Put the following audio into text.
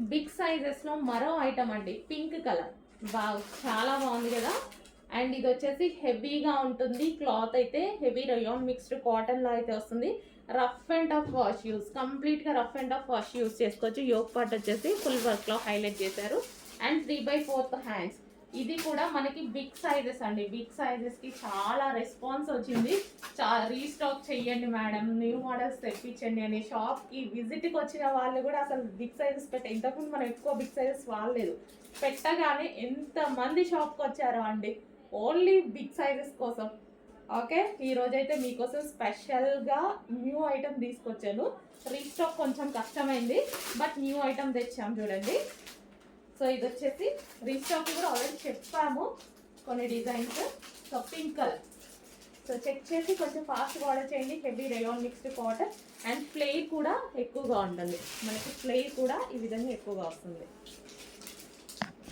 Big సైజెస్లో మరో item అండి, pink colour. Wow, చాలా బాగుంది కదా. అండ్ ఇది వచ్చేసి హెవీగా ఉంటుంది, క్లాత్ అయితే హెవీ రయాన్ మిక్స్డ్ కాటన్లో అయితే వస్తుంది. Rough and tough wash use, కంప్లీట్గా rough and tough wash use చేసుకోవచ్చు. యోక్ పార్ట్ వచ్చేసి ఫుల్ వర్క్లో హైలైట్ చేశారు. And 3/4 hands. ఇది కూడా మనకి బిగ్ సైజెస్ అండి. బిగ్ సైజెస్కి చాలా రెస్పాన్స్ వచ్చింది. రీస్టాక్ చెయ్యండి మేడం, న్యూ మోడల్స్ తెప్పించండి అని షాప్కి విజిట్కి వచ్చిన వాళ్ళు కూడా అసలు బిగ్ సైజెస్ ఇంతకుముందు మనం ఎక్కువ బిగ్ సైజెస్ వాడలేదు. పెట్టగానే ఎంతమంది షాప్కి వచ్చారో అండి, ఓన్లీ బిగ్ సైజెస్ కోసం. ఓకే, ఈరోజైతే మీకోసం స్పెషల్గా న్యూ ఐటమ్ తీసుకొచ్చాను. రీస్టాక్ కొంచెం కష్టమైంది, బట్ న్యూ ఐటమ్ తెచ్చాము చూడండి. సో ఇది వచ్చేసి రీస్టాక్ కూడా ఆల్రెడీ చెప్పాము కొన్ని designs. So pink colour. So check చేసి కొంచెం ఫాస్ట్గా ఆర్డర్ చేయండి. Heavy rayon mixed cotton and flare కూడా ఎక్కువగా ఉంటుంది మనకి. ఫ్లేర్ కూడా ఈ విధంగా ఎక్కువగా వస్తుంది.